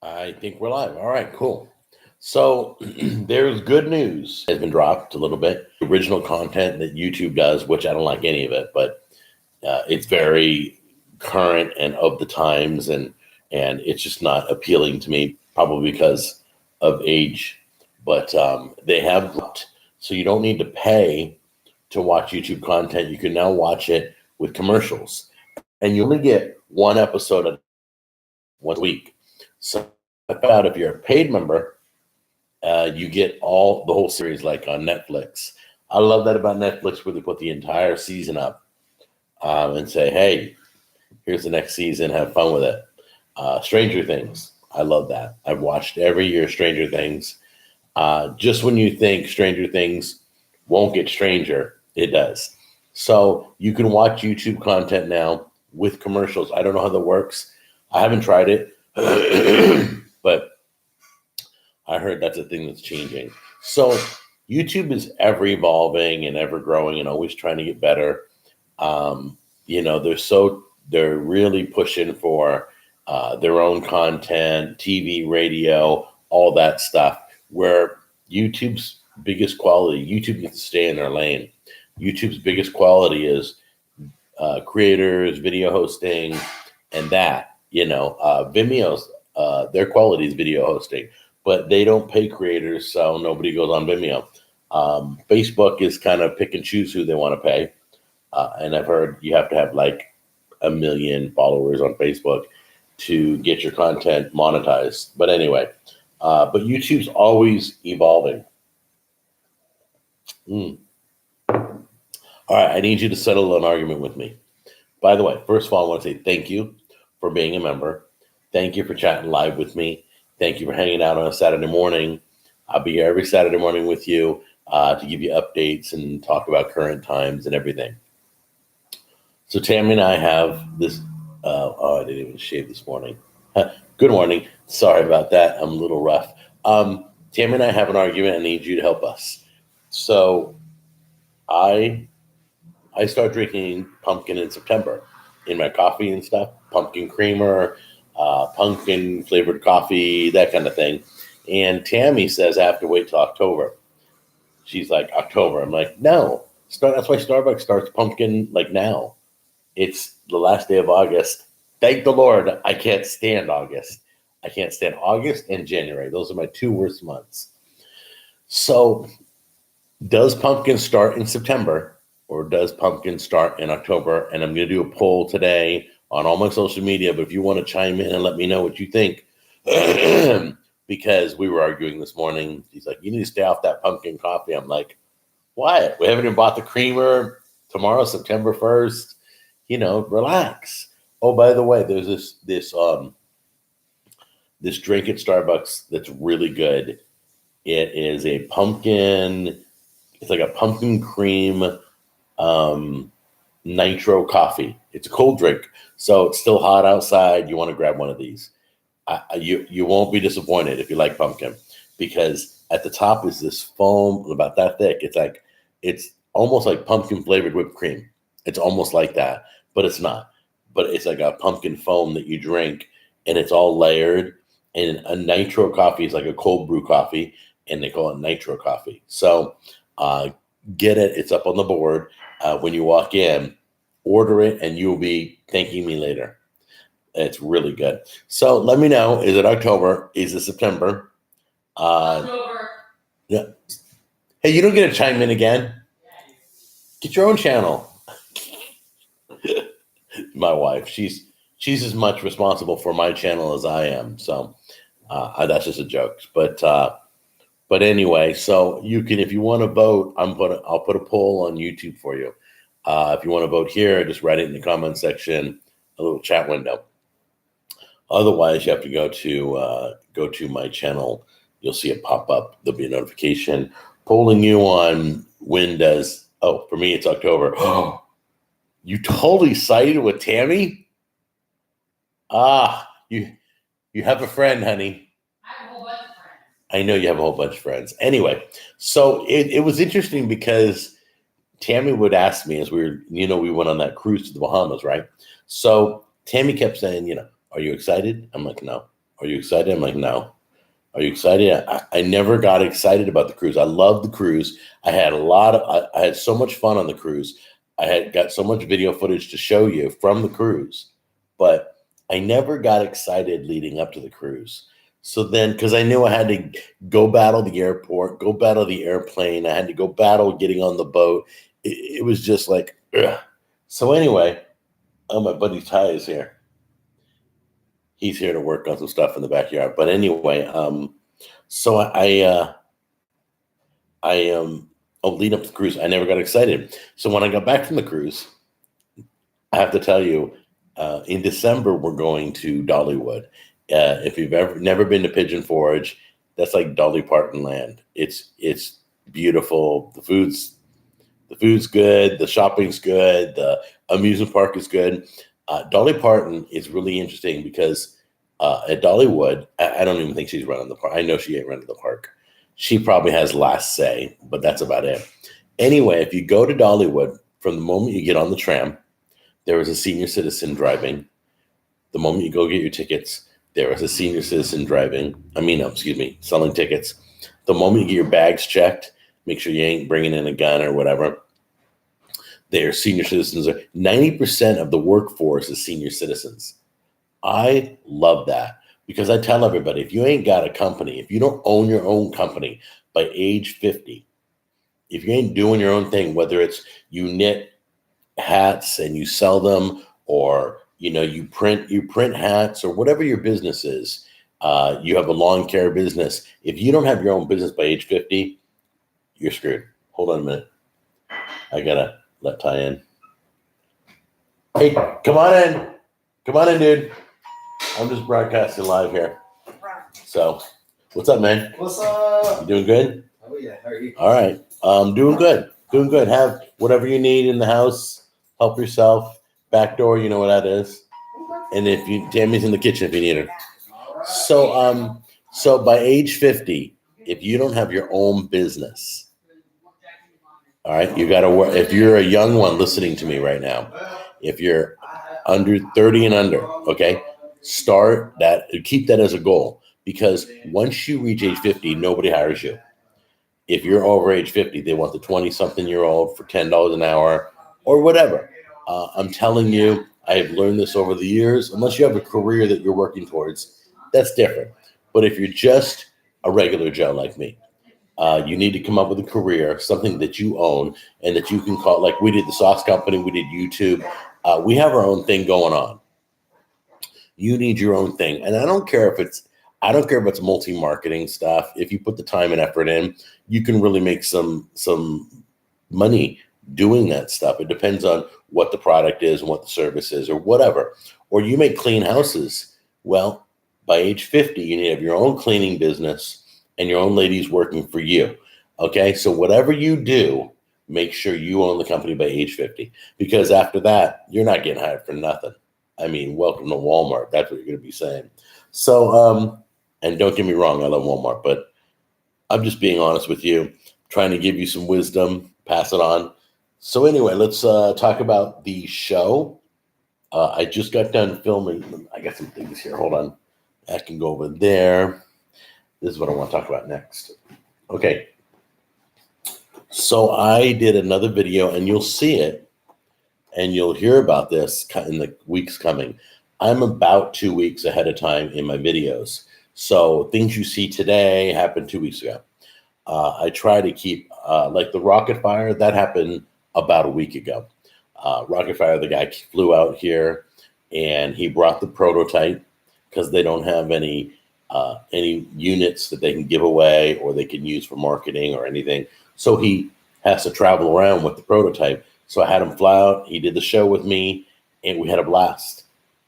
I think we're live. All right, cool. So there's good news has been dropped a little bit. Original content that YouTube does, which I don't like any of it, but it's very current and of the times, and it's just not appealing to me, probably because of age. But they have dropped, so you don't need to pay to watch YouTube content. You can now watch it with commercials, and you only get one episode once a week. So about if you're a paid member, you get the whole series like on Netflix. I love that about Netflix, where they put the entire season up and say, "Hey, here's the next season. Have fun with it." Stranger Things. I love that. I've watched every year Stranger Things. Just when you think Stranger Things won't get stranger, it does. So you can watch YouTube content now with commercials. I don't know how that works. I haven't tried it, but I heard that's a thing that's changing. So YouTube is ever evolving and ever growing and always trying to get better. They're really pushing for their own content, TV, radio, all that stuff. Where YouTube's biggest quality, YouTube needs to stay in their lane. YouTube's biggest quality is creators, video hosting, and that. Vimeo's their quality is video hosting, but they don't pay creators, so nobody goes on Vimeo. Facebook is kind of pick and choose who they want to pay, and I've heard you have to have like 1 million followers on Facebook to get your content monetized. But anyway, but YouTube's always evolving. All right, I need you to settle an argument with me. By the way, first of all, I want to say thank you for being a member. Thank you for chatting live with me. Thank you for hanging out on a Saturday morning. I'll be here every Saturday morning with you to give you updates and talk about current times and everything. So Tammy and I have this. I didn't even shave this morning. Good morning. Sorry about that. I'm a little rough. Tammy and I have an argument. I need you to help us. So I start drinking pumpkin in September in my coffee and stuff. Pumpkin creamer, pumpkin flavored coffee, that kind of thing. And Tammy says I have to wait till October. She's like, October. I'm like, no. That's why Starbucks starts pumpkin like now. It's the last day of August. Thank the Lord, I can't stand August. I can't stand August and January. Those are my two worst months. So does pumpkin start in September or does pumpkin start in October? And I'm going to do a poll today on all my social media. But if you want to chime in and let me know what you think, because we were arguing this morning. He's like, you need to stay off that pumpkin coffee. I'm like, why? We haven't even bought the creamer. Tomorrow, September 1st. Relax. Oh, by the way, there's this drink at Starbucks that's really good. It is a pumpkin. It's like a pumpkin cream nitro coffee. It's a cold drink, so it's still hot outside. You want to grab one of these. You won't be disappointed if you like pumpkin, because at the top is this foam about that thick. It's almost like pumpkin flavored whipped cream. It's almost like that, but it's not. But it's like a pumpkin foam that you drink, and it's all layered. And a nitro coffee is like a cold brew coffee, and they call it nitro coffee. So get it. It's up on the board. When you walk in, order it, and you'll be thanking me later. It's really good. So let me know. Is it October? Is it September? October. Yeah. Hey, you don't get to chime in again. Get your own channel. My wife, she's as much responsible for my channel as I am. So that's just a joke. But anyway, so you can, if you want to vote, I'll put a poll on YouTube for you. If you want to vote here, just write it in the comment section, a little chat window. Otherwise, you have to go to my channel. You'll see it pop up. There'll be a notification polling you on when does. Oh, for me, it's October. Oh, you totally sided with Tammy? You have a friend, honey. I have a whole bunch of friends. I know you have a whole bunch of friends. Anyway, so it was interesting because Tammy would ask me as we went on that cruise to the Bahamas, right? So Tammy kept saying, are you excited? I'm like, no. Are you excited? I'm like, no. Are you excited? I never got excited about the cruise. I love the cruise. I had I had so much fun on the cruise. I had got so much video footage to show you from the cruise, but I never got excited leading up to the cruise. So then, because I knew I had to go battle the airport, go battle the airplane, I had to go battle getting on the boat. It was just like, ugh. So anyway, oh, my buddy Ty is here. He's here to work on some stuff in the backyard. But anyway, so lead up to the cruise. I never got excited. So when I got back from the cruise, I have to tell you, in December we're going to Dollywood. If you've never been to Pigeon Forge, that's like Dolly Parton land. It's beautiful. The food's good. The shopping's good. The amusement park is good. Dolly Parton is really interesting because at Dollywood, I don't even think she's running the park. I know she ain't running the park. She probably has last say, but that's about it. Anyway, if you go to Dollywood, from the moment you get on the tram, there is a senior citizen driving. The moment you go get your tickets, there is a senior citizen driving. Selling tickets. The moment you get your bags checked, make sure you ain't bringing in a gun or whatever. They're senior citizens. 90% of the workforce is senior citizens. I love that because I tell everybody, if you ain't got a company, if you don't own your own company by age 50, if you ain't doing your own thing, whether it's you knit hats and you sell them, or you print hats, or whatever your business is, you have a lawn care business. If you don't have your own business by age 50, you're screwed. Hold on a minute. I gotta let Ty in. Hey, come on in, dude. I'm just broadcasting live here. So, what's up, man? What's up? You doing good? Oh yeah, how are you? All right. Doing good. Have whatever you need in the house. Help yourself. Back door, you know what that is. And if Tammy's in the kitchen if you need her. So by age 50, if you don't have your own business, all right, you got to work. If you're a young one listening to me right now, if you're under 30 and under, okay, start that. Keep that as a goal, because once you reach age 50, nobody hires you. If you're over age 50, they want the 20-something-year-old for $10 an hour or whatever. I'm telling you, I have learned this over the years. Unless you have a career that you're working towards, that's different. But if you're just a regular Joe like me, you need to come up with a career, something that you own and that you can call, like we did the sauce company, we did YouTube. We have our own thing going on. You need your own thing. And I don't care if it's multi-marketing stuff. If you put the time and effort in, you can really make some money doing that stuff. It depends on what the product is and what the service is or whatever. Or you make clean houses. Well, by age 50, you need to have your own cleaning business and your own ladies working for you. Okay, so whatever you do, make sure you own the company by age 50, because after that, you're not getting hired for nothing. I mean, welcome to Walmart. That's what you're going to be saying. So, and don't get me wrong, I love Walmart, but I'm just being honest with you, trying to give you some wisdom, pass it on. So anyway, let's talk about the show. I just got done filming. I got some things here. Hold on. I can go over there. This is what I want to talk about next. Okay. So I did another video, and you'll see it, and you'll hear about this in the weeks coming. I'm about 2 weeks ahead of time in my videos. So things you see today happened 2 weeks ago. I try to keep, like the rocket fire, that happened about a week ago. Rocket fire, the guy flew out here and he brought the prototype because they don't have any units that they can give away or they can use for marketing or anything. So he has to travel around with the prototype. So I had him fly out. He did the show with me and we had a blast.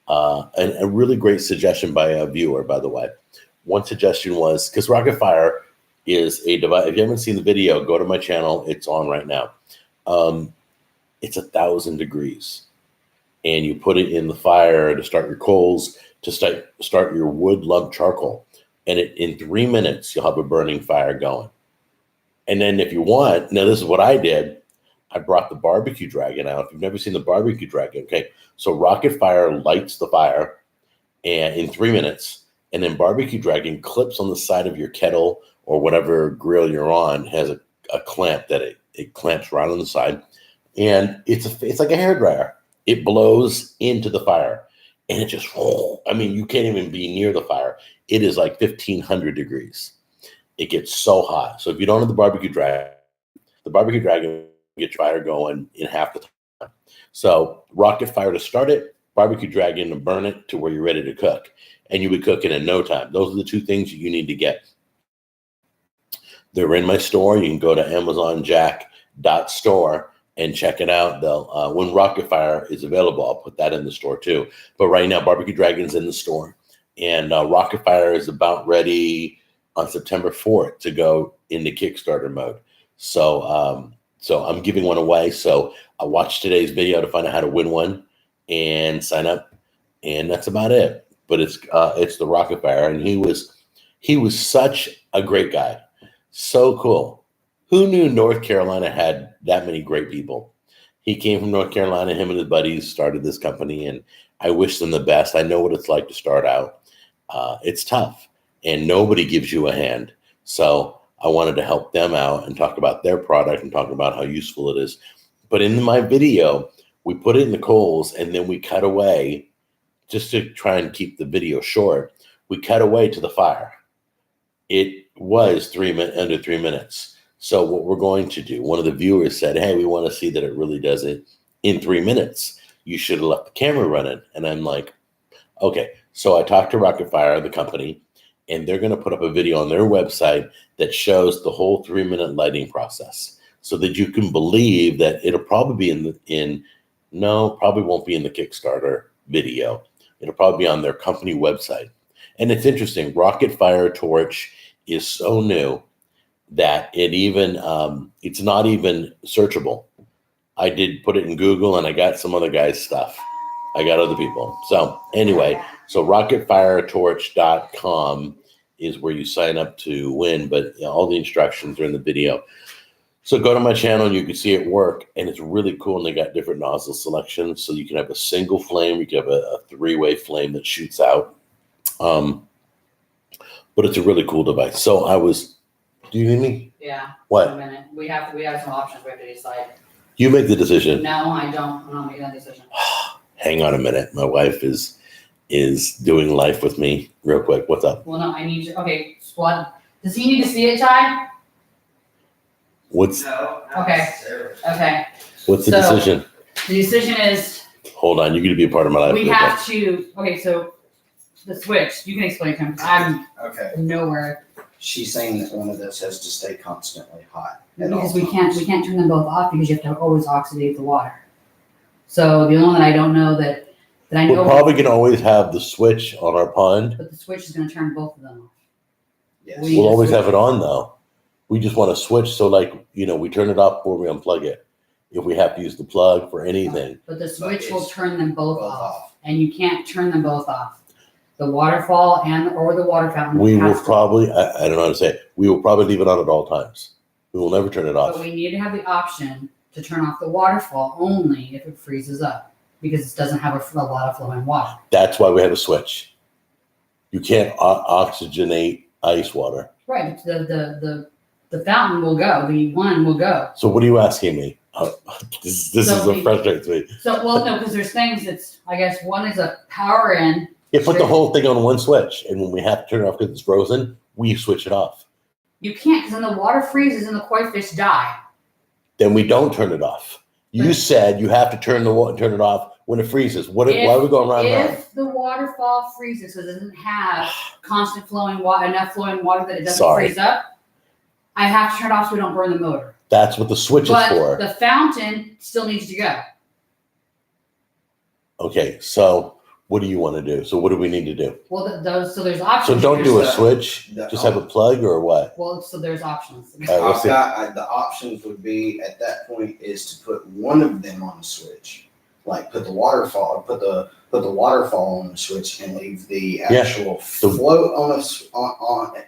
And a really great suggestion by a viewer, by the way. One suggestion was, because rocket fire is a device. If you haven't seen the video, go to my channel. It's on right now. It's 1,000 degrees, and you put it in the fire to start your coals, to start your wood lump charcoal, and in 3 minutes you'll have a burning fire going. And then if you want, now this is what I did. I brought the barbecue dragon out. If you've never seen the barbecue dragon, okay, so rocket fire lights the fire, and in 3 minutes, And then Barbecue Dragon clips on the side of your kettle or whatever grill you're on, has a clamp that it clamps right on the side. And it's like a hairdryer. It blows into the fire. And it just, I mean, you can't even be near the fire. It is like 1,500 degrees. It gets so hot. So if you don't have the Barbecue Dragon will get your fire going in half the time. So rocket fire to start it, Barbecue Dragon to burn it to where you're ready to cook. And you would cook it in no time. Those are the two things you need to get. They're in my store. You can go to amazonjack.store and check it out. They'll when Rocket Fire is available, I'll put that in the store too. But right now, Barbecue Dragon's in the store, and Rocket Fire is about ready on September 4th to go into Kickstarter mode. So, so I'm giving one away. So I watched today's video to find out how to win one and sign up, and that's about it. But it's the Rocket Fire, and he was such a great guy, so cool. Who knew North Carolina had that many great people? He came from North Carolina. Him and his buddies started this company, and I wish them the best. I know what it's like to start out. It's tough, and nobody gives you a hand. So I wanted to help them out and talk about their product and talk about how useful it is. But in my video, we put it in the coals, and then we cut away, just to try and keep the video short. We cut away to the fire. It was under 3 minutes. So what we're going to do, one of the viewers said, hey, we want to see that it really does it in 3 minutes. You should have left the camera running. And I'm like, okay. So I talked to Rocket Fire, the company, and they're going to put up a video on their website that shows the whole 3-minute lighting process so that you can believe that it'll probably be probably won't be in the Kickstarter video. It'll probably be on their company website. And it's interesting. Rocket Fire Torch is so new that it's not even searchable. I did put it in Google, and I got some other guys' stuff. I got other people. So anyway, so rocketfiretorch.com is where you sign up to win, but all the instructions are in the video. So go to my channel and you can see it work, and it's really cool. And they got different nozzle selections. So you can have a single flame, you can have a 3-way flame that shoots out. But it's a really cool device. So do you need me? Yeah. What? A minute. We have some options we have to decide. You make the decision. No, I don't. I'm not making that decision. Hang on a minute. My wife is doing life with me real quick. What's up? Well, no, I need you. Okay, what? Does he need to see it, Ty? Okay. Okay. What's the decision? The decision is. Hold on. You're going to be a part of my life. We have to. Okay, so the switch. You can explain to him. I'm nowhere. She's saying that one of those has to stay constantly hot. Because we can't turn them both off because you have to always oxidate the water. So the only one that I don't know that I know. We're probably going to always have the switch on our pond. But the switch is going to turn both of them off. Yes. We'll always have it on though. We just want to switch. So we turn it off before we unplug it. If we have to use the plug for anything. But the switch will turn them both off. And you can't turn them both off. The waterfall or the water fountain. We will probably, I don't know how to say it. We will probably leave it on at all times. We will never turn it off. But we need to have the option to turn off the waterfall only if it freezes up because it doesn't have a lot of flowing water. That's why we have a switch. You can't oxygenate ice water. Right. The fountain will go. The one will go. So what are you asking me? This is what frustrates me. So, well, no, because there's things that's, I guess, one is a power in. Yeah, put the whole thing on one switch, and when we have to turn it off because it's frozen, we switch it off. You can't, because then the water freezes and the koi fish die. Then we don't turn it off. You said you have to turn it off when it freezes. Why are we going round and round? If the waterfall freezes, so it doesn't have constant flowing water, enough flowing water that it doesn't freeze up, I have to turn it off so we don't burn the motor. That's what the switch is for. But the fountain still needs to go. Okay, so what do you want to do? So what do we need to do? Well, so there's options. So don't do a switch. Just have a plug or what? Well, so there's options. The options would be at that point is to put one of them on the switch, like put the waterfall on the switch and leave the actual float on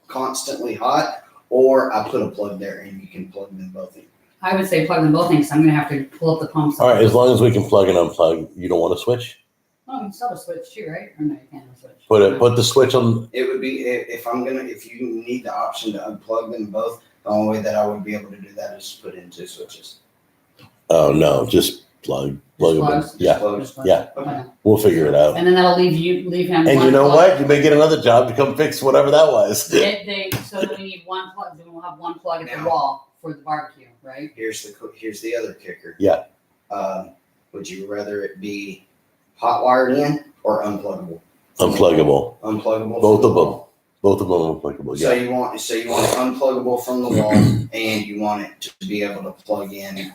constantly hot, or I put a plug there and you can plug them both in. I would say plug them both in because I'm going to have to pull up the pumps. All right, as long as we can plug and unplug, you don't want to switch? Oh, you can still have a switch too, right? Or no, you can't have a switch. Put the switch on. It would be if you need the option to unplug them both. The only way that I would be able to do that is put in 2 switches. Oh no, just plug them in. Plugs? Yeah, Just plugs. yeah. Okay. We'll figure it out. And then that'll leave him. And one you know plug. what? You may get another job to come fix whatever that was. So then we need one plug. Then we'll have one plug at the wall for the barbecue, right? Here's the other kicker. Yeah. Would you rather it be hot wired in or unpluggable? Unpluggable. Unpluggable. Both of them. Both of them unpluggable. So Yeah. you want it unpluggable from the wall, and you want it to be able to plug in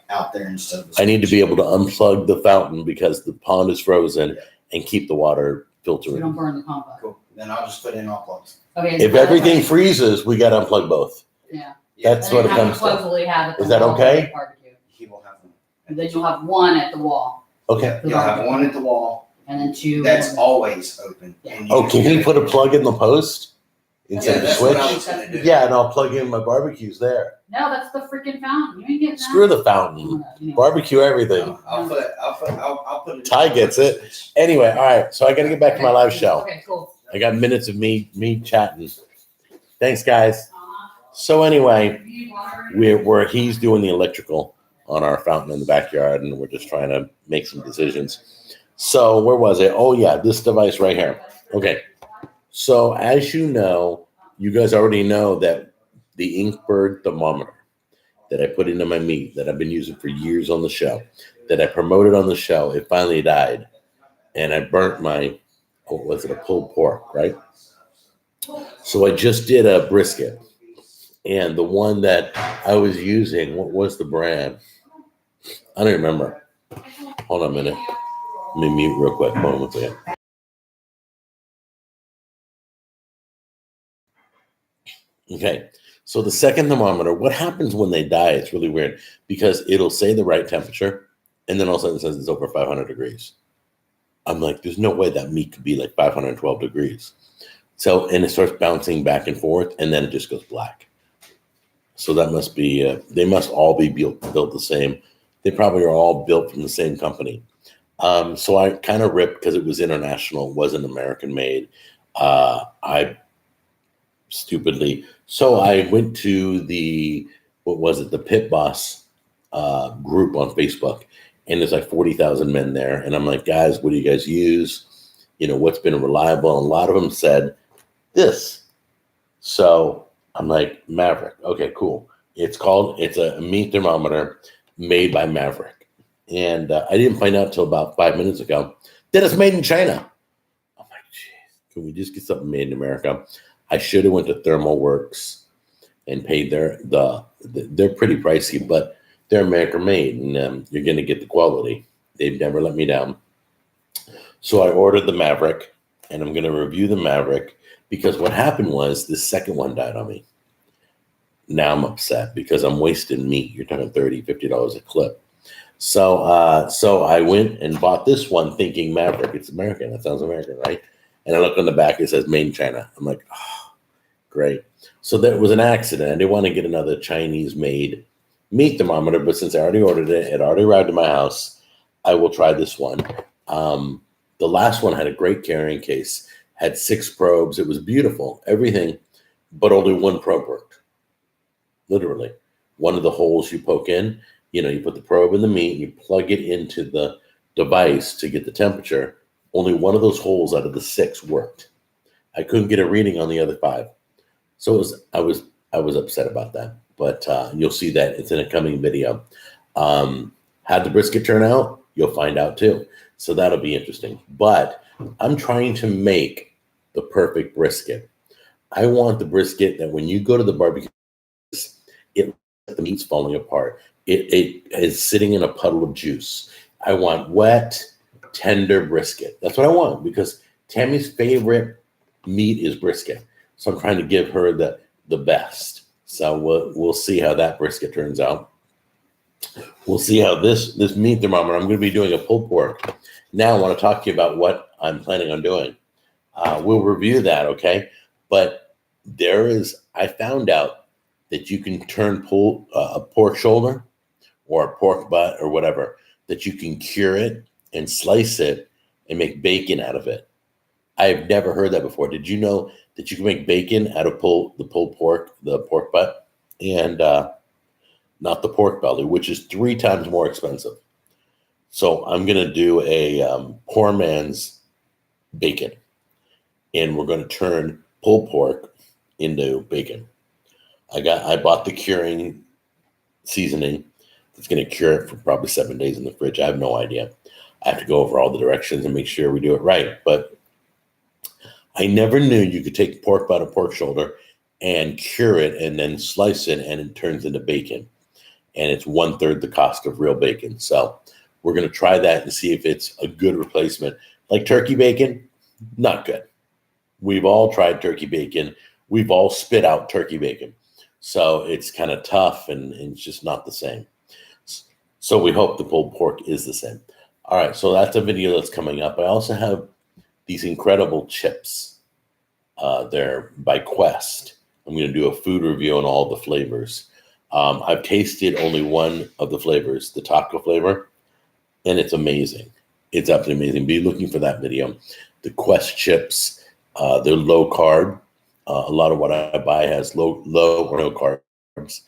out there instead of. I need to be able to unplug the fountain because the pond is frozen and keep the water So we filtering. don't burn the pump up. Cool. Then I'll just put in all plugs. Okay. If everything freezes, we got to unplug both. Yeah. That's And what then it how many comes plugs to. will he have at the Is that wall for okay? the barbecue? He will have them. And then you'll have one at the wall, Okay. You'll have one at the wall. and then 2. That's always open. Yeah. And you Oh, just can he gotta- put a plug in the post Yeah, instead of the that's what I switch? was gonna do. Yeah, and I'll plug in my barbecues there. No, that's the freaking fountain. You ain't getting that. Screw the fountain. Anyway. Barbecue everything. I'll put it. Ty gets it. Anyway, all right. So I got to get back to my live show. Okay, cool. I got minutes of me chatting. Thanks, guys. So anyway, he's doing the electrical on our fountain in the backyard, and we're just trying to make some decisions. So where was it? Oh yeah, this device right here. Okay. So as you know, you guys already know that the Inkbird thermometer that I put into my meat that I've been using for years on the show, that I promoted on the show, it finally died, and I burnt my, what was it, a pulled pork, right? So I just did a brisket, and the one that I was using, what was the brand? I don't remember. Hold on a minute. Let me mute real quick. Hold on one second. Okay, so the second thermometer, what happens when they die? It's really weird because it'll say the right temperature, and then all of a sudden it says it's over 500 degrees. I'm like, there's no way that meat could be like 512 degrees. So, and it starts bouncing back and forth, and then it just goes black. So that must be, they must all be built the same. They probably are all built from the same company. So I kind of ripped because it was international, wasn't American made. I stupidly. So I went to the Pit Boss group on Facebook, and there's like 40,000 men there. And I'm like, guys, what do you guys use? You know, what's been reliable? And a lot of them said this. So I'm like, Maverick. Okay, cool. It's a meat thermometer made by Maverick. And I didn't find out till about 5 minutes ago that it's made in China. I'm like, geez, can we just get something made in America? I should have went to ThermoWorks and paid they're pretty pricey, but they're American made, and you're going to get the quality. They've never let me down. So I ordered the Maverick, and I'm going to review the Maverick because what happened was the second one died on me. Now I'm upset because I'm wasting meat. You're talking $30, $50 a clip. So I went and bought this one thinking Maverick. It's American. That sounds American, right? And I look on the back. It says made in China. I'm like, oh, great. So that was an accident. I didn't want to get another Chinese-made meat thermometer, but since I already ordered it, it already arrived at my house, I will try this one. The last one had a great carrying case, had 6 probes. It was beautiful, everything, but only one probe worked. Literally. One of the holes you poke in, you put the probe in the meat, you plug it into the device to get the temperature. Only one of those holes out of the 6 worked. I couldn't get a reading on the other 5. So I was upset about that. But you'll see that it's in a coming video. How'd the brisket turn out? You'll find out too. So that'll be interesting. But I'm trying to make the perfect brisket. I want the brisket that when you go to the barbecue, the meat's falling apart. It is sitting in a puddle of juice. I want wet, tender brisket. That's what I want because Tammy's favorite meat is brisket. So I'm trying to give her the best. So we'll see how that brisket turns out. We'll see how this meat thermometer, I'm going to be doing a pulled pork. Now I want to talk to you about what I'm planning on doing. We'll review that, okay? But I found out that you can turn a pork shoulder or a pork butt or whatever, that you can cure it and slice it and make bacon out of it. I've never heard that before. Did you know that you can make bacon out of the pulled pork, the pork butt, and not the pork belly, which is 3 times more expensive? So I'm going to do a poor man's bacon, and we're going to turn pulled pork into bacon. I bought the curing seasoning that's going to cure it for probably 7 days in the fridge. I have no idea. I have to go over all the directions and make sure we do it right. But I never knew you could take pork butt or pork shoulder and cure it and then slice it, and it turns into bacon. And it's 1/3 the cost of real bacon. So we're going to try that and see if it's a good replacement. Like turkey bacon, not good. We've all tried turkey bacon. We've all spit out turkey bacon. So it's kind of tough and it's just not the same. So we hope the pulled pork is the same. All right, so that's a video that's coming up. I also have these incredible chips. They're by Quest. I'm going to do a food review on all the flavors. I've tasted only one of the flavors, the taco flavor, and it's amazing. It's absolutely amazing. Be looking for that video. The Quest chips, they're low carb. A lot of what I buy has low or no carbs.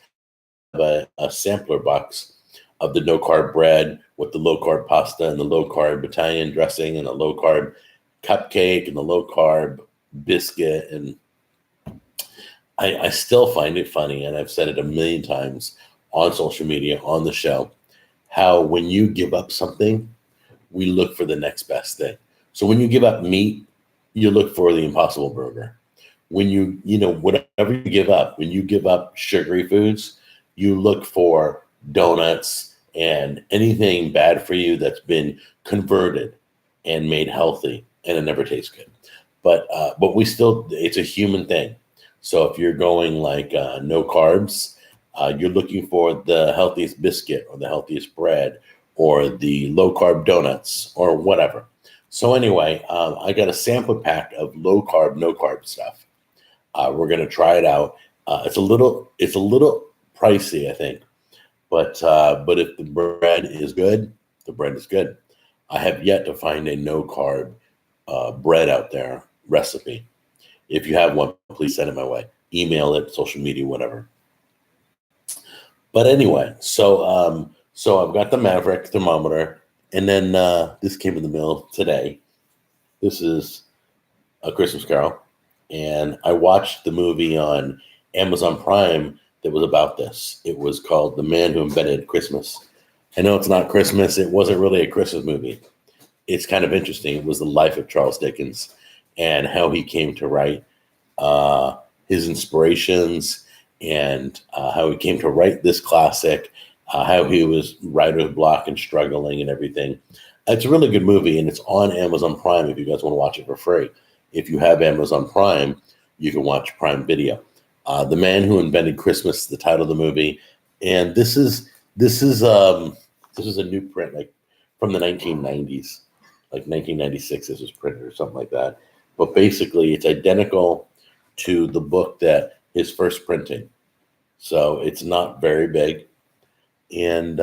But a sampler box of the no carb bread with the low carb pasta and the low carb Italian dressing and the low carb cupcake and the low carb biscuit. And I still find it funny, and I've said it a million times on social media, on the show, how when you give up something, we look for the next best thing. So when you give up meat, you look for the Impossible Burger. When whatever you give up, when you give up sugary foods, you look for donuts and anything bad for you that's been converted and made healthy, and it never tastes good. But we still, it's a human thing. So if you're going like no carbs, you're looking for the healthiest biscuit or the healthiest bread or the low carb donuts or whatever. So anyway, I got a sample pack of low carb, no carb stuff. We're going to try it out. It's a little pricey, I think, but if the bread is good, the bread is good. I have yet to find a no carb bread out there recipe. If you have one, please send it my way. Email it, social media, whatever. But anyway, so I've got the Maverick thermometer, and then this came in the mail today. This is A Christmas Carol, and I watched the movie on Amazon Prime that was about this. It was called The Man Who Invented Christmas. I know it's not Christmas. It wasn't really a Christmas movie. It's kind of interesting. It was the life of Charles Dickens and how he came to write, his inspirations, and how he came to write this classic, how he was writer's block and struggling and everything. It's a really good movie, and it's on Amazon Prime if you guys want to watch it for free. If you have Amazon Prime, you can watch Prime Video. The Man Who Invented Christmas is the title of the movie, and this is a new print, like from the 1990s, like 1996. This was printed or something like that. But basically, it's identical to the book that his first printing. So it's not very big, and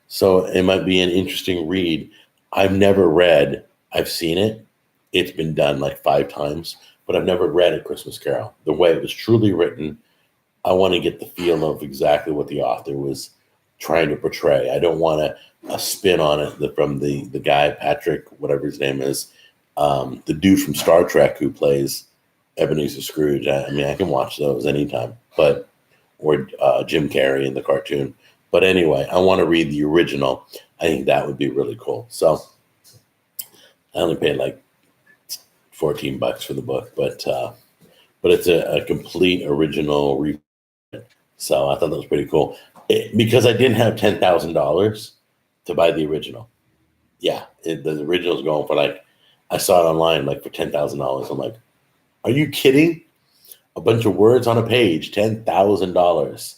so it might be an interesting read. I've never read. I've seen it. It's been done like 5 times, but I've never read A Christmas Carol. The way it was truly written, I want to get the feel of exactly what the author was trying to portray. I don't want a spin on it from the guy, Patrick, whatever his name is, the dude from Star Trek who plays Ebenezer Scrooge. I mean, I can watch those anytime, or Jim Carrey in the cartoon. But anyway, I want to read the original. I think that would be really cool. So I only paid like $14 for the book, but it's a complete original reprint. So I thought that was pretty cool because I didn't have $10,000 to buy the original. Yeah, the original is going for like, I saw it online like for $10,000. I'm like, are you kidding? A bunch of words on a page, $10,000.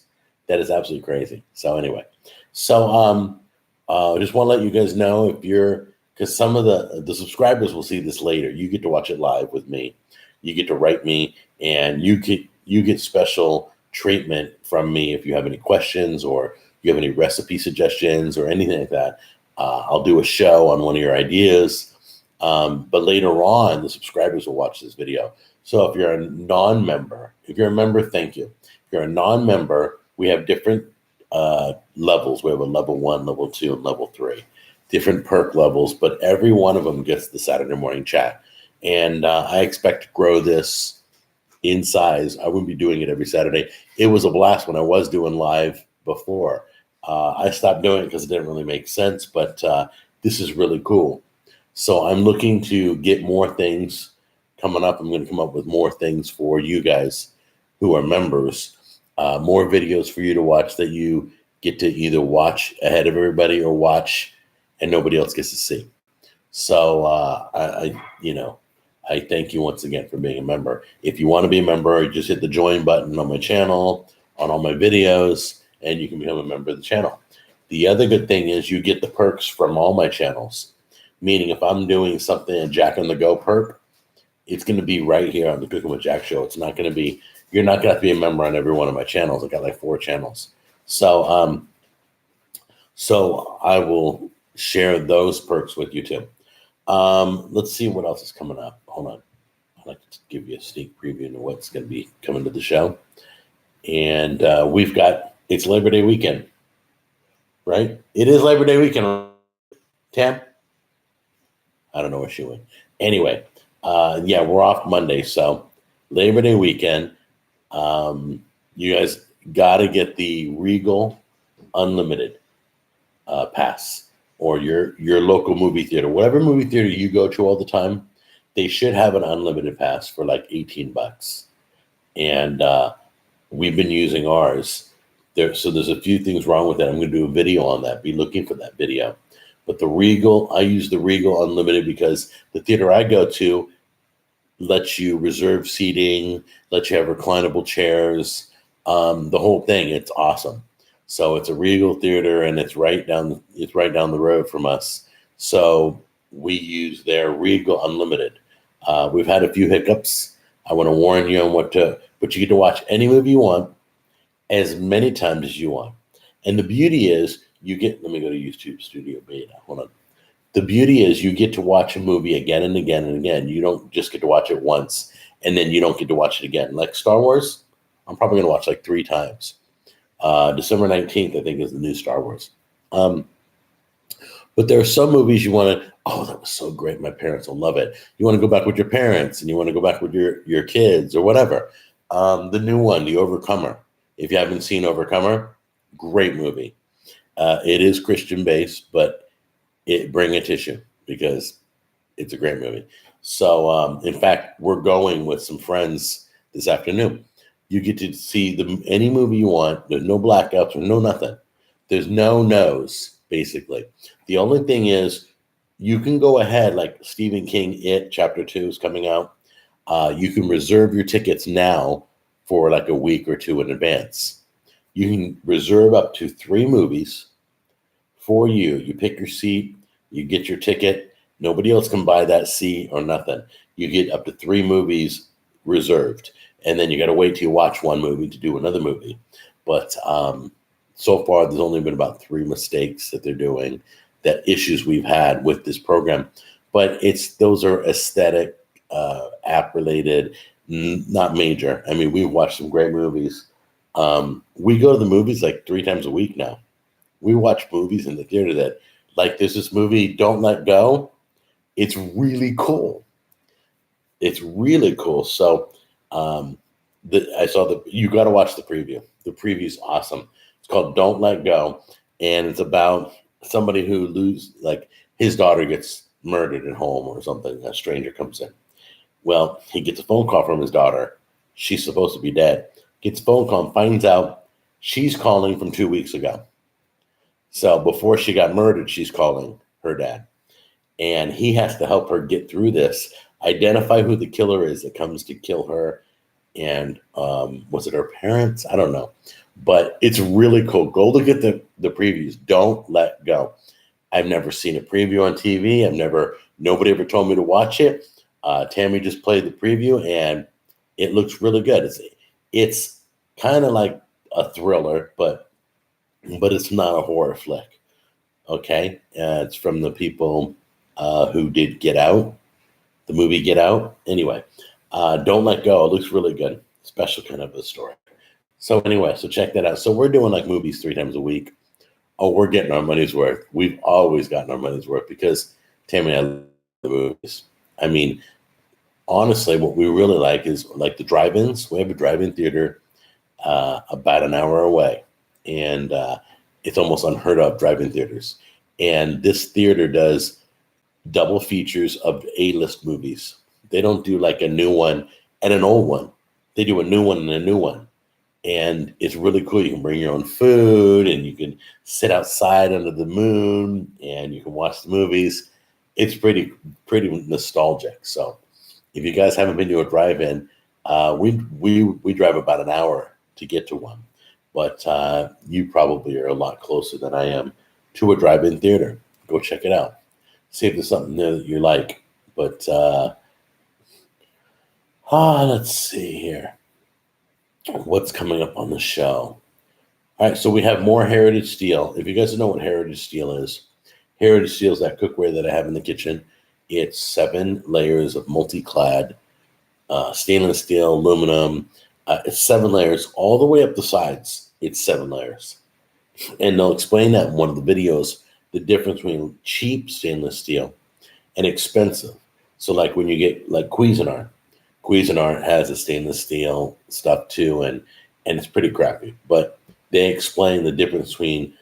That is absolutely crazy. So anyway, I just want to let you guys know because some of the subscribers will see this later. You get to watch it live with me. You get to write me, and you get special treatment from me if you have any questions or you have any recipe suggestions or anything like that. I'll do a show on one of your ideas, But later on, the subscribers will watch this video. So if you're a non-member, if you're a member, thank you. If you're a non-member, we have different levels. We have a level 1, level 2, and level 3. Different perk levels, but every one of them gets the Saturday morning chat. And I expect to grow this in size. I wouldn't be doing it every Saturday. It was a blast when I was doing live before. I stopped doing it because it didn't really make sense, but this is really cool. So I'm looking to get more things coming up. I'm going to come up with more things for you guys who are members, more videos for you to watch that you get to either watch ahead of everybody or watch and nobody else gets to see. So I thank you once again for being a member. If you want to be a member, just hit the join button on my channel, on all my videos, and you can become a member of the channel. The other good thing is you get the perks from all my channels. Meaning if I'm doing something, a Jack on the Go perk, it's going to be right here on the Cooking with Jack show. It's not going to be, you're not going to have to be a member on every one of my channels. I got like 4 channels. So I will share those perks with you too. Let's see what else is coming up. Hold on. I'd like to give you a sneak preview into what's going to be coming to the show. And it's Labor Day weekend, right? It is Labor Day weekend. Tam? I don't know where she went. Anyway, we're off Monday. So Labor Day weekend, you guys got to get the Regal Unlimited pass or your local movie theater. Whatever movie theater you go to all the time, they should have an unlimited pass for like $18. And we've been using ours. So there's a few things wrong with that. I'm going to do a video on that. Be looking for that video. But I use the Regal Unlimited because the theater I go to lets you reserve seating, lets you have reclinable chairs, the whole thing. It's awesome. So it's a Regal theater, and it's right down the road from us. So we use their Regal Unlimited. We've had a few hiccups. I want to warn you on but you get to watch any movie you want, as many times as you want. And the beauty is, let me go to YouTube Studio Beta. Hold on. The beauty is you get to watch a movie again and again and again. You don't just get to watch it once and then you don't get to watch it again. Like Star Wars, I'm probably going to watch like 3 times. December 19th, I think, is the new Star Wars. But there are some movies you want to, that was so great. My parents will love it. You want to go back with your parents and you want to go back with your kids or whatever. The new one, The Overcomer. If you haven't seen Overcomer, great movie. It is Christian based, but bring a tissue because it's a great movie. So, in fact, we're going with some friends this afternoon. You get to see any movie you want. There's no blackouts or no nothing. There's no no's, basically. The only thing is you can go ahead, like Stephen King, It, Chapter 2 is coming out. You can reserve your tickets now for like a week or 2 in advance. You can reserve up to 3 movies for you. You pick your seat, you get your ticket. Nobody else can buy that seat or nothing. You get up to 3 movies reserved. And then you got to wait till you watch one movie to do another movie. But so far, there's only been about 3 mistakes that they're doing, that issues we've had with this program. But those are aesthetic, app related, not major. I mean, we've watched some great movies. We go to the movies like 3 times a week now. We watch movies in the theater that, like, there's this movie, Don't Let Go. It's really cool. It's really cool. So you got to watch the preview. The preview's awesome. It's called Don't Let Go. And it's about somebody who his daughter gets murdered at home or something. A stranger comes in. Well, he gets a phone call from his daughter. She's supposed to be dead. Gets a phone call and finds out she's calling from 2 weeks ago. So before she got murdered, she's calling her dad. And he has to help her get through this, identify who the killer is that comes to kill her. And was it her parents? I don't know. But it's really cool. Go look at the previews. Don't Let Go. I've never seen a preview on TV. Nobody ever told me to watch it. Tammy just played the preview and it looks really good. It's kind of like a thriller, but it's not a horror flick. Okay. It's from the people, who did Get Out, the movie Get Out. Anyway, Don't Let Go. It looks really good. Special kind of a story. So anyway, so check that out. So we're doing like movies 3 times a week. Oh, we're getting our money's worth. We've always gotten our money's worth because Tammy and I love the movies. I mean, honestly, what we really like is like the drive-ins. We have a drive-in theater about an hour away, and it's almost unheard of drive-in theaters. And this theater does double features of A-list movies. They don't do like a new one and an old one. They do a new one and a new one. And it's really cool. You can bring your own food and you can sit outside under the moon and you can watch the movies. It's pretty nostalgic. So if you guys haven't been to a drive-in, we drive about an hour to get to one. But you probably are a lot closer than I am to a drive-in theater. Go check it out. See if there's something there that you like. But let's see here. What's coming up on the show? All right, so we have more Heritage Steel. If you guys don't know what Heritage Steel is that cookware that I have in the kitchen. It's 7 layers of multi-clad stainless steel, aluminum. It's 7 layers all the way up the sides. It's 7 layers. And they'll explain that in one of the videos, the difference between cheap stainless steel and expensive. So like when you get like Cuisinart has a stainless steel stuff too, and it's pretty crappy. But they explain the difference between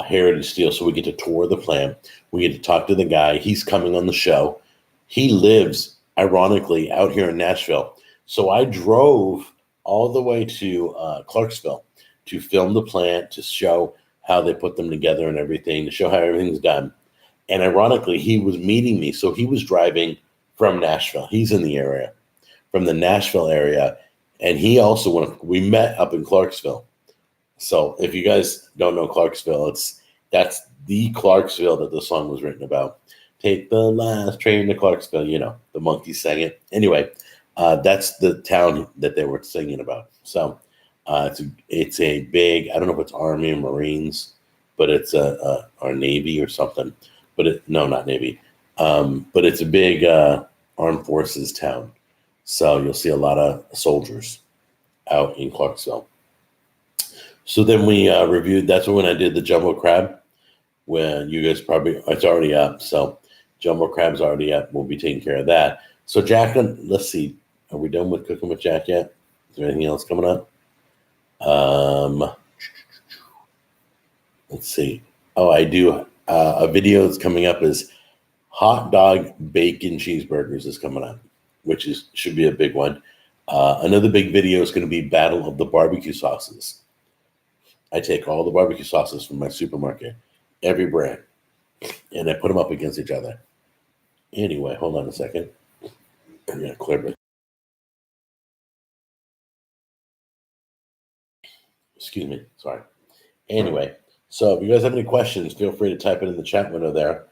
Heritage Steel. So we get to tour the plant. We get to talk to the guy. He's coming on the show. He lives, ironically, out here in Nashville. So I drove all the way to Clarksville to film the plant, to show how they put them together and everything, to show how everything's done. And ironically, he was meeting me. So he was driving from Nashville. He's in the area, from the Nashville area. And he also we met up in Clarksville. So if you guys don't know Clarksville, that's the Clarksville that the song was written about. Take the last train to Clarksville, the Monkees sang it. Anyway, that's the town that they were singing about. So it's a big, I don't know if it's Army or Marines, but it's our Navy or something. But no, not Navy. But it's a big armed forces town. So you'll see a lot of soldiers out in Clarksville. So then we reviewed, that's when I did the jumbo crab, when you guys it's already up. So jumbo crab's already up. We'll be taking care of that. So Jack, let's see. Are we done with cooking with Jack yet? Is there anything else coming up? Let's see. Oh, I do. A video that's coming up is hot dog bacon cheeseburgers is coming up, which should be a big one. Another big video is going to be Battle of the Barbecue Sauces. I take all the barbecue sauces from my supermarket, every brand, and I put them up against each other. Anyway, hold on a second. I'm going to clear it. Excuse me. Sorry. Anyway, so if you guys have any questions, feel free to type it in the chat window there.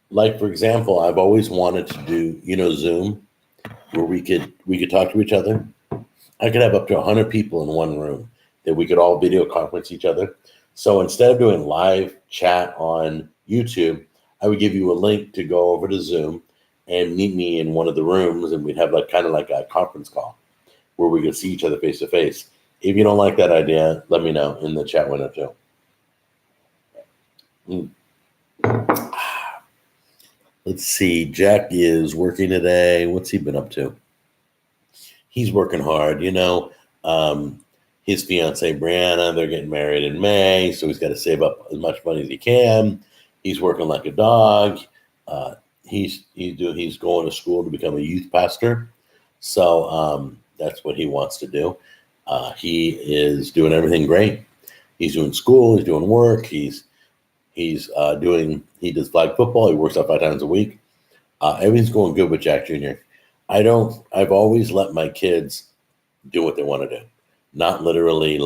Like, for example, I've always wanted to do, Zoom, where we could talk to each other. I could have up to 100 people in one room that we could all video conference each other. So instead of doing live chat on YouTube, I would give you a link to go over to Zoom and meet me in one of the rooms, and we'd have kind of like a conference call where we could see each other face to face. If you don't like that idea, let me know in the chat window too. Let's see. Jack is working today. What's he been up to? He's working hard. His fiancee Brianna, they're getting married in May, so he's got to save up as much money as he can. He's working like a dog. He's going to school to become a youth pastor. So that's what he wants to do. He is doing everything great. He's doing school. He's doing work. He does flag football. He works out 5 times a week. Everything's going good with Jack Jr. I've always let my kids do what they want to do. Not literally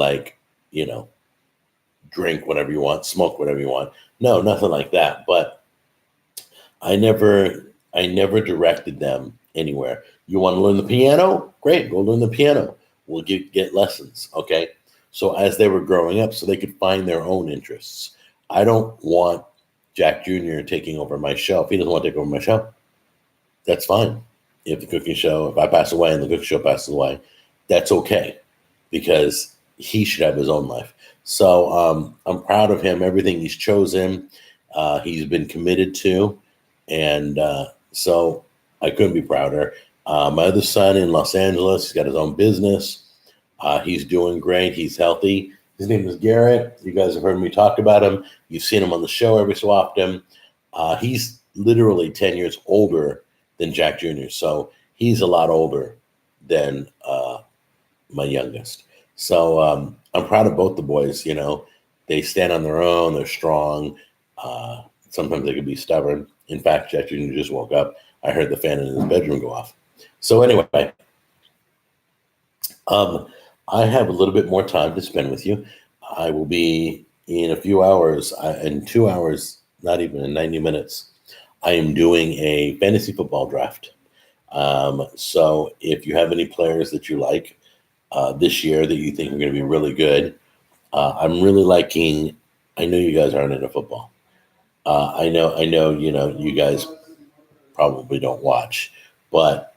drink whatever you want, smoke whatever you want. No, nothing like that. But I never directed them anywhere. You want to learn the piano? Great, go learn the piano. We'll get lessons, okay? So as they were growing up, so they could find their own interests. I don't want Jack Jr. taking over my show. If he doesn't want to take over my show, that's fine. If the cooking show, if I pass away and the cooking show passes away, that's okay, because he should have his own life. So I'm proud of him, everything he's chosen, he's been committed to. And so I couldn't be prouder. My other son in Los Angeles, he's got his own business. He's doing great. He's healthy. His name is Garrett. You guys have heard me talk about him. You've seen him on the show every so often. He's literally 10 years older than Jack Jr. So he's a lot older than my youngest. So I'm proud of both the boys. You know, they stand on their own. They're strong. Sometimes they can be stubborn. In fact, Jack Jr. just woke up. I heard the fan in his bedroom go off. So anyway, I have a little bit more time to spend with you. I will be in a few hours, in 2 hours, not even in 90 minutes, I am doing a fantasy football draft. So if you have any players that you like this year that you think are going to be really good, I'm really liking, I know you guys aren't into football. I know, you know, you guys probably don't watch, but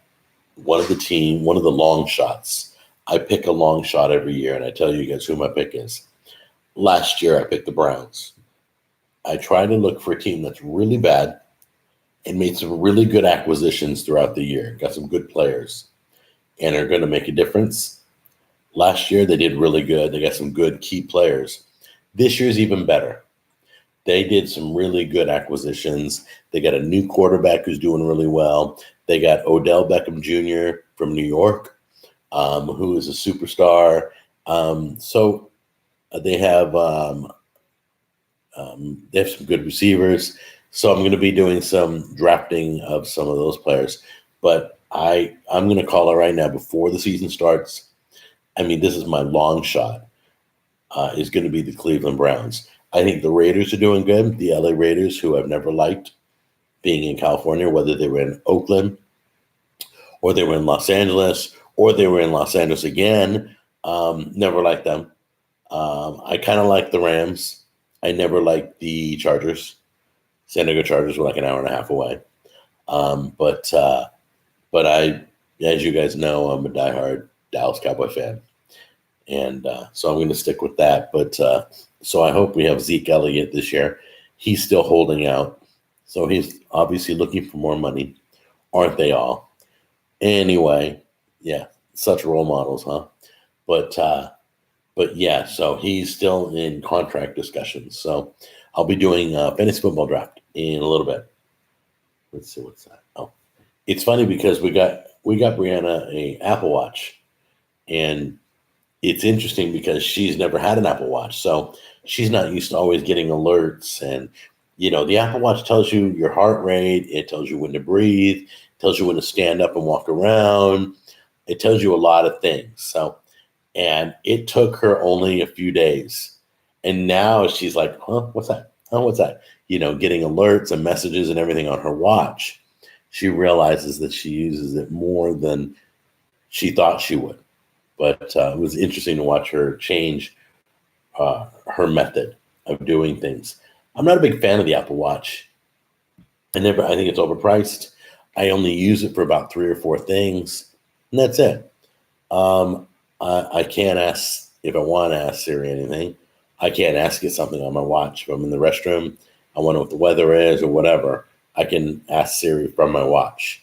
one of the long shots, I pick a long shot every year, and I tell you guys who my pick is. Last year, I picked the Browns. I try to look for a team that's really bad and made some really good acquisitions throughout the year, got some good players, and are going to make a difference. Last year, they did really good. They got some good key players. This year's even better. They did some really good acquisitions. They got a new quarterback who's doing really well. They got Odell Beckham Jr. from New York, who is a superstar. So they have some good receivers. So I'm going to be doing some drafting of some of those players. But I'm going to call it right now before the season starts. I mean, this is my long shot, is going to be the Cleveland Browns. I think the Raiders are doing good. The LA Raiders, who I've never liked being in California, whether they were in Oakland or they were in Los Angeles or they were in Los Angeles again, never liked them. I kind of like the Rams. I never liked the Chargers. San Diego Chargers were like an hour and a half away. But I, as you guys know, I'm a diehard Dallas Cowboy fan. And so I'm going to stick with that. But so I hope we have Zeke Elliott this year. He's still holding out. So he's obviously looking for more money. Aren't they all? Anyway, yeah, such role models, huh? But yeah, so he's still in contract discussions. So I'll be doing a fantasy football draft in a little bit. Let's see, what's that? Oh, it's funny because we got Brianna a Apple Watch, and it's interesting because she's never had an Apple Watch, so she's not used to always getting alerts. And you know, the Apple Watch tells you your heart rate, it tells you when to breathe, it tells you when to stand up and walk around, it tells you a lot of things. So, and it took her only a few days, and now she's like, "Huh, what's that? Huh, what's that?" You know, getting alerts and messages and everything on her watch. She realizes that she uses it more than she thought she would. But it was interesting to watch her change her method of doing things. I'm not a big fan of the Apple Watch. I think it's overpriced. I only use it for about 3 or 4 things, and that's it. I can't ask, if I want to ask Siri anything, I can't ask it something on my watch. If I'm in the restroom, I wonder what the weather is or whatever, I can ask Siri from my watch.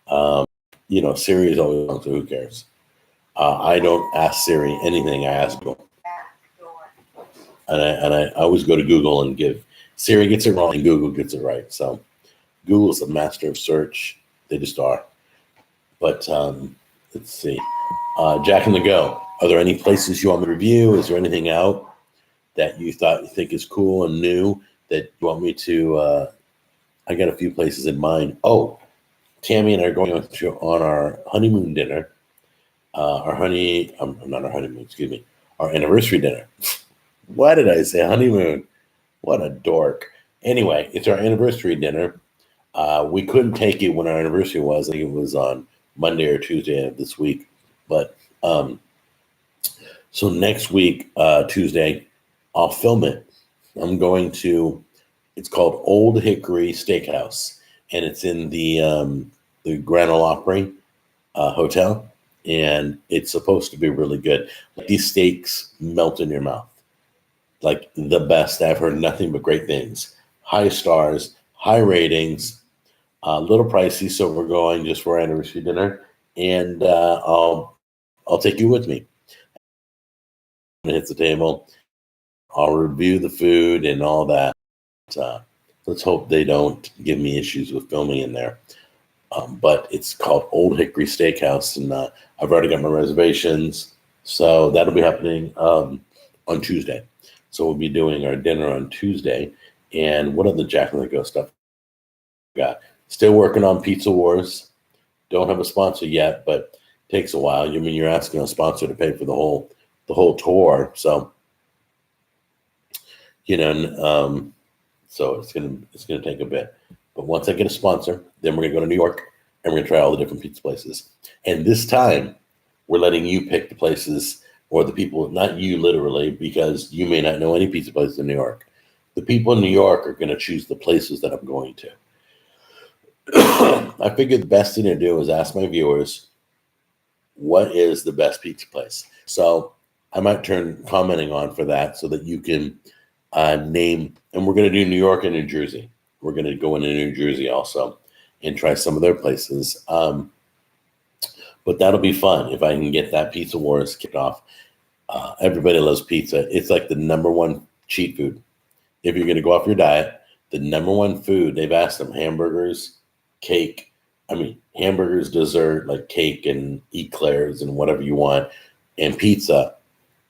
You know, Siri is always on, so who cares? I don't ask Siri anything. I ask Google, and I always go to Google and give. Siri gets it wrong, and Google gets it right. So Google's a master of search. They just are. But let's see. Jack and the Go. Are there any places you want me to review? Is there anything out that you think is cool and new that you want me to? I got a few places in mind. Oh, Tammy and I are going on our honeymoon dinner. Not our honeymoon, excuse me, our anniversary dinner. Why did I say honeymoon? What a dork. Anyway, it's our anniversary dinner. We couldn't take it when our anniversary was. I think it was on Monday or Tuesday of this week. But so next week, Tuesday, I'll film it. I'm going to It's called Old Hickory Steakhouse, and it's in the Grand Ole Opry hotel, and it's supposed to be really good. Like, these steaks melt in your mouth, like the best. I've heard nothing but great things. High stars, high ratings, a little pricey, so we're going just for anniversary dinner, and I'll take you with me. When it hits the table, I'll review the food and all that. Let's hope they don't give me issues with filming in there. But it's called Old Hickory Steakhouse, and I've already got my reservations, so that'll be happening on Tuesday. So we'll be doing our dinner on Tuesday. And what other Jack and the Ghost stuff got? Still working on Pizza Wars. Don't have a sponsor yet, but takes a while. You mean you're asking a sponsor to pay for the whole tour, so so it's gonna take a bit. But once I get a sponsor, then we're gonna go to New York and we're gonna try all the different pizza places. And this time, we're letting you pick the places, or the people, not you literally, because you may not know any pizza places in New York. The people in New York are gonna choose the places that I'm going to. I figured the best thing to do is ask my viewers, what is the best pizza place? So I might turn commenting on for that, so that you can name, and we're going to do New York and New Jersey. We're going to go into New Jersey also and try some of their places. But that'll be fun if I can get that Pizza Wars kicked off. Everybody loves pizza. It's like the number one cheat food. If you're going to go off your diet, the number one food, they've asked them hamburgers, cake. Hamburgers, dessert, like cake and eclairs and whatever you want, and pizza.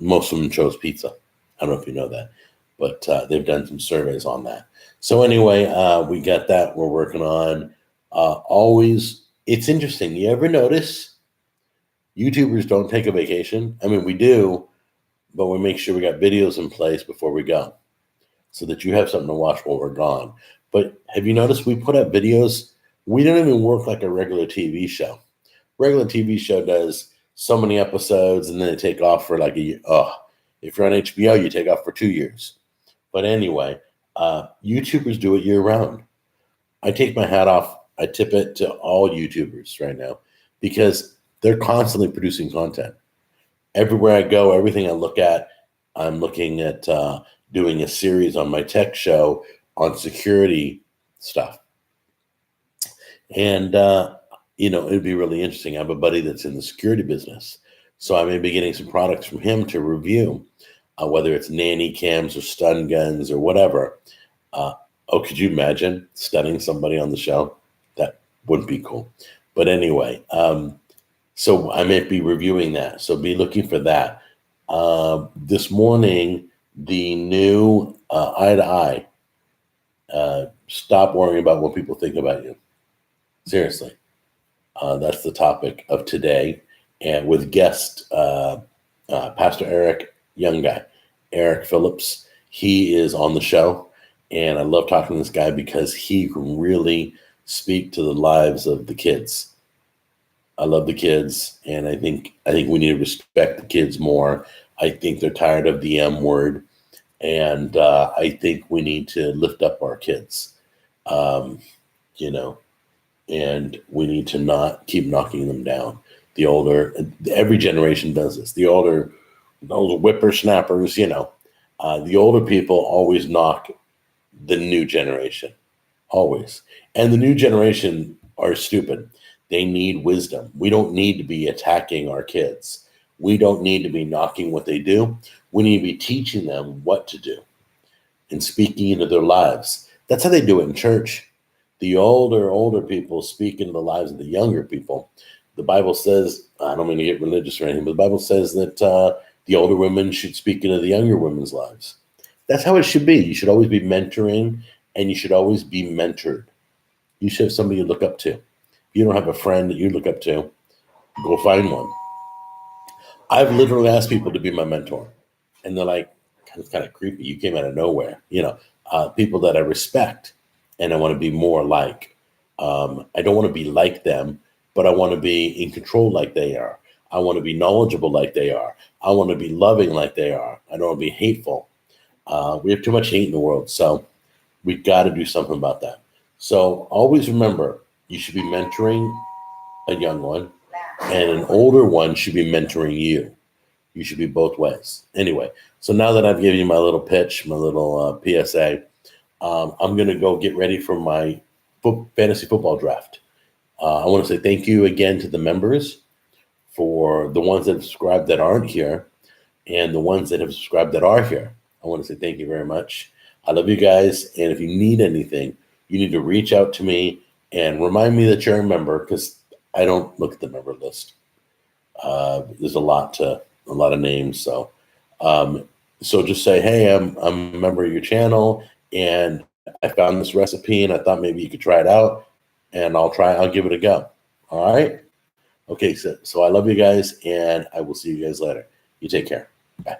Most of them chose pizza. I don't know if you know that, but they've done some surveys on that. So anyway, we got that we're working on. Always, it's interesting. You ever notice YouTubers don't take a vacation? We do, but we make sure we got videos in place before we go, so that you have something to watch while we're gone. But have you noticed we put up videos? We don't even work like a regular TV show. Regular TV show does so many episodes, and then they take off for like a year. If you're on HBO, you take off for 2 years. But anyway, YouTubers do it year round. I take my hat off. I tip it to all YouTubers right now, because they're constantly producing content. Everywhere I go, everything I look at, I'm looking at doing a series on my tech show on security stuff. And, it'd be really interesting. I have a buddy that's in the security business, so I may be getting some products from him to review, whether it's nanny cams or stun guns or whatever. Could you imagine stunning somebody on the show? That would be cool. But anyway, so I may be reviewing that. So be looking for that. This morning, the new Eye to Eye. Stop worrying about what people think about you. Seriously. That's the topic of today. And with guest Pastor Eric, young guy, Eric Phillips. He is on the show. And I love talking to this guy because he can really speak to the lives of the kids. I love the kids, and I think we need to respect the kids more. I think they're tired of the M word, and I think we need to lift up our kids, and we need to not keep knocking them down. Every generation does this. Those whippersnappers, the older people always knock the new generation, always. And the new generation are stupid. They need wisdom. We don't need to be attacking our kids. We don't need to be knocking what they do. We need to be teaching them what to do and speaking into their lives. That's how they do it in church. The older people speak into the lives of the younger people. The Bible says, I don't mean to get religious or anything, but the Bible says that the older women should speak into the younger women's lives. That's how it should be. You should always be mentoring, and you should always be mentored. You should have somebody you look up to. If you don't have a friend that you look up to, go find one. I've literally asked people to be my mentor, and they're like, it's kind of creepy. You came out of nowhere. People that I respect and I want to be more like. I don't want to be like them, but I want to be in control like they are. I want to be knowledgeable like they are. I want to be loving like they are. I don't want to be hateful. We have too much hate in the world. So We got to do something about that. So always remember, you should be mentoring a young one, and an older one should be mentoring you. You should be both ways. Anyway, so now that I've given you my little pitch, my little PSA, I'm going to go get ready for my fantasy football draft. I want to say thank you again to the members, for the ones that have subscribed that aren't here, and the ones that have subscribed that are here. I want to say thank you very much. I love you guys, and if you need anything, you need to reach out to me and remind me that you're a member, because I don't look at the member list. There's a lot of names, so just say, hey, I'm a member of your channel, and I found this recipe, and I thought maybe you could try it out, and I'll give it a go. All right. Okay, so I love you guys, and I will see you guys later. You take care. Bye.